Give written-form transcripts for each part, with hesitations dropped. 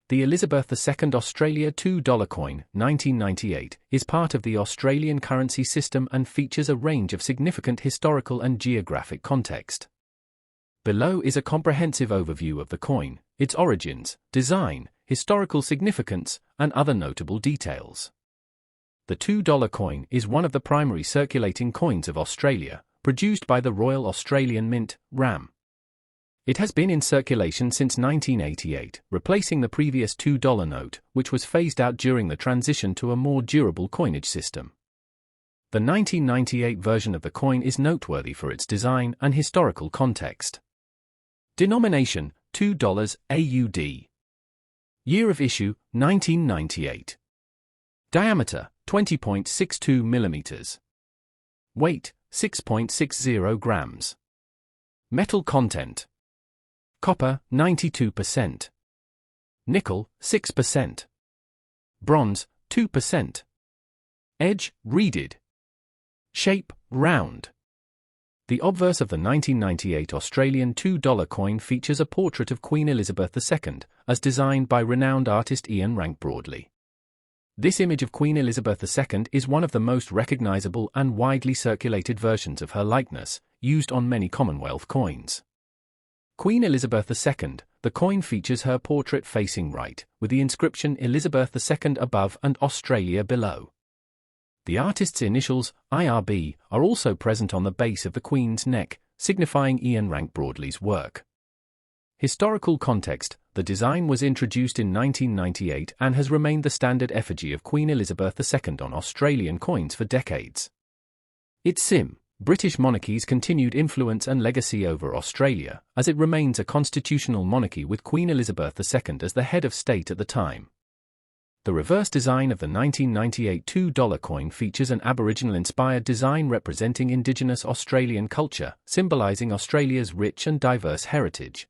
The Elizabeth II Australia $2 coin, 1998, is part of the Australian currency system and features a range of significant historical and geographic context. Below is a comprehensive overview of the coin, its origins, design, historical significance, and other notable details. The $2 coin is one of the primary circulating coins of Australia, produced by the Royal Australian Mint, RAM. It has been in circulation since 1988, replacing the previous $2 note, which was phased out during the transition to a more durable coinage system. The 1998 version of the coin is noteworthy for its design and historical context. Denomination, $2 AUD. Year of issue, 1998. Diameter, 20.62 mm. Weight, 6.60 grams. Metal content. Copper, 92%. Nickel, 6%. Bronze, 2%. Edge, reeded. Shape, round. The obverse of the 1998 Australian $2 coin features a portrait of Queen Elizabeth II, as designed by renowned artist Ian Rank-Broadley. This image of Queen Elizabeth II is one of the most recognizable and widely circulated versions of her likeness, used on many Commonwealth coins. Queen Elizabeth II, the coin features her portrait facing right, with the inscription Elizabeth II above and Australia below. The artist's initials, IRB, are also present on the base of the Queen's neck, signifying Ian Rank-Broadley's work. Historical context: the design was introduced in 1998 and has remained the standard effigy of Queen Elizabeth II on Australian coins for decades. Its sim: British monarchy's continued influence and legacy over Australia, as it remains a constitutional monarchy with Queen Elizabeth II as the head of state at the time. The reverse design of the 1998 $2 coin features an Aboriginal-inspired design representing Indigenous Australian culture, symbolising Australia's rich and diverse heritage.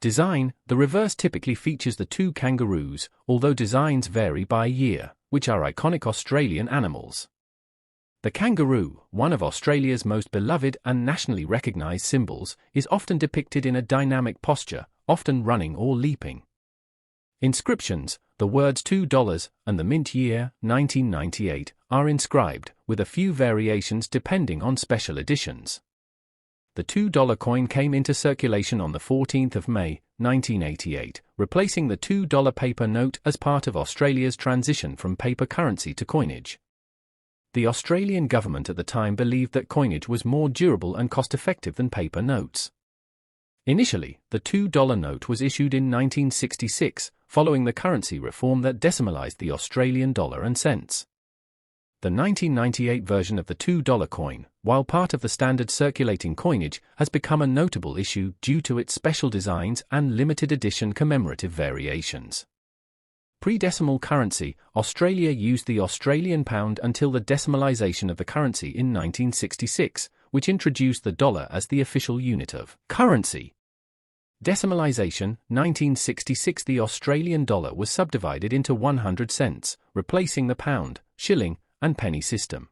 Design: the reverse typically features the two kangaroos, although designs vary by year, which are iconic Australian animals. The kangaroo, one of Australia's most beloved and nationally recognised symbols, is often depicted in a dynamic posture, often running or leaping. Inscriptions: the words $2 and the mint year, 1998, are inscribed, with a few variations depending on special editions. The $2 coin came into circulation on the 14th of May, 1988, replacing the $2 paper note as part of Australia's transition from paper currency to coinage. The Australian government at the time believed that coinage was more durable and cost-effective than paper notes. Initially, the $2 note was issued in 1966, following the currency reform that decimalised the Australian dollar and cents. The 1998 version of the $2 coin, while part of the standard circulating coinage, has become a notable issue due to its special designs and limited edition commemorative variations. Pre-decimal currency: Australia used the Australian pound until the decimalisation of the currency in 1966, which introduced the dollar as the official unit of currency. Decimalisation: 1966. The Australian dollar was subdivided into 100 cents, replacing the pound, shilling, and penny system.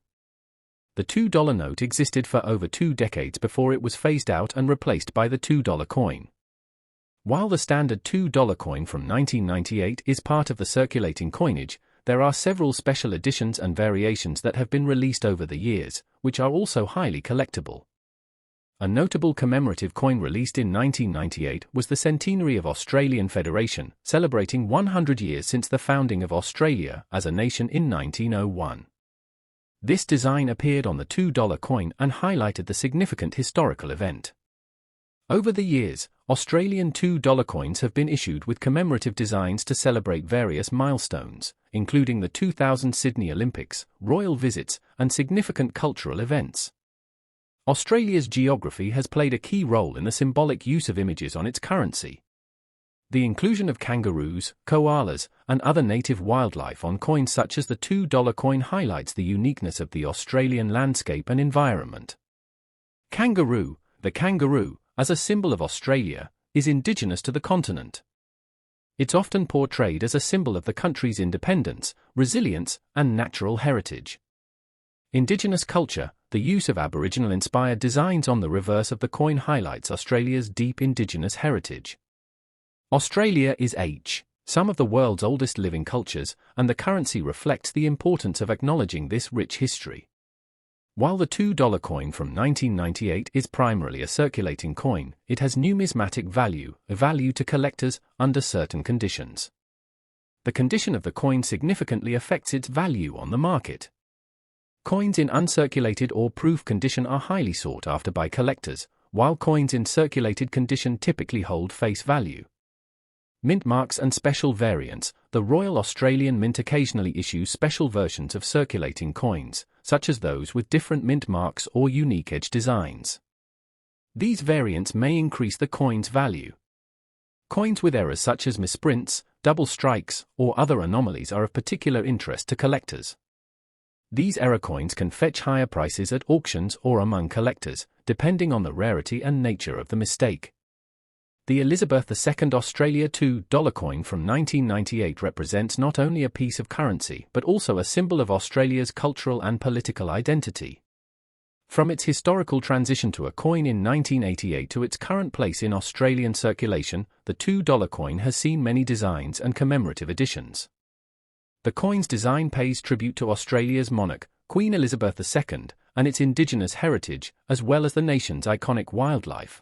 The $2 note existed for over 2 decades before it was phased out and replaced by the $2 coin. While the standard $2 coin from 1998 is part of the circulating coinage, there are several special editions and variations that have been released over the years, which are also highly collectible. A notable commemorative coin released in 1998 was the centenary of Australian Federation, celebrating 100 years since the founding of Australia as a nation in 1901. This design appeared on the $2 coin and highlighted the significant historical event. Over the years, Australian $2 coins have been issued with commemorative designs to celebrate various milestones, including the 2000 Sydney Olympics, royal visits, and significant cultural events. Australia's geography has played a key role in the symbolic use of images on its currency. The inclusion of kangaroos, koalas, and other native wildlife on coins such as the $2 coin highlights the uniqueness of the Australian landscape and environment. Kangaroo: the kangaroo, as a symbol of Australia, is indigenous to the continent. It's often portrayed as a symbol of the country's independence, resilience, and natural heritage. Indigenous culture: the use of Aboriginal-inspired designs on the reverse of the coin highlights Australia's deep Indigenous heritage. Australia is H. some of the world's oldest living cultures, and the currency reflects the importance of acknowledging this rich history. While the $2 coin from 1998 is primarily a circulating coin, it has numismatic value, a value to collectors under certain conditions. The condition of the coin significantly affects its value on the market. Coins in uncirculated or proof condition are highly sought after by collectors, while coins in circulated condition typically hold face value. Mint marks and special variants. The Royal Australian Mint occasionally issues special versions of circulating coins, such as those with different mint marks or unique edge designs. These variants may increase the coin's value. Coins with errors such as misprints, double strikes, or other anomalies are of particular interest to collectors. These error coins can fetch higher prices at auctions or among collectors, depending on the rarity and nature of the mistake. The Elizabeth II Australia $2 coin from 1998 represents not only a piece of currency but also a symbol of Australia's cultural and political identity. From its historical transition to a coin in 1988 to its current place in Australian circulation, the $2 coin has seen many designs and commemorative editions. The coin's design pays tribute to Australia's monarch, Queen Elizabeth II, and its indigenous heritage, as well as the nation's iconic wildlife.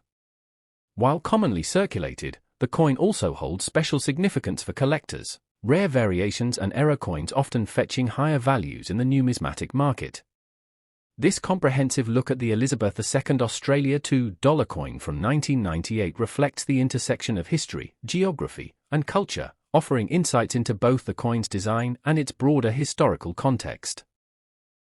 While commonly circulated, the coin also holds special significance for collectors, rare variations and error coins often fetching higher values in the numismatic market. This comprehensive look at the Elizabeth II Australia $2 coin from 1998 reflects the intersection of history, geography, and culture, offering insights into both the coin's design and its broader historical context.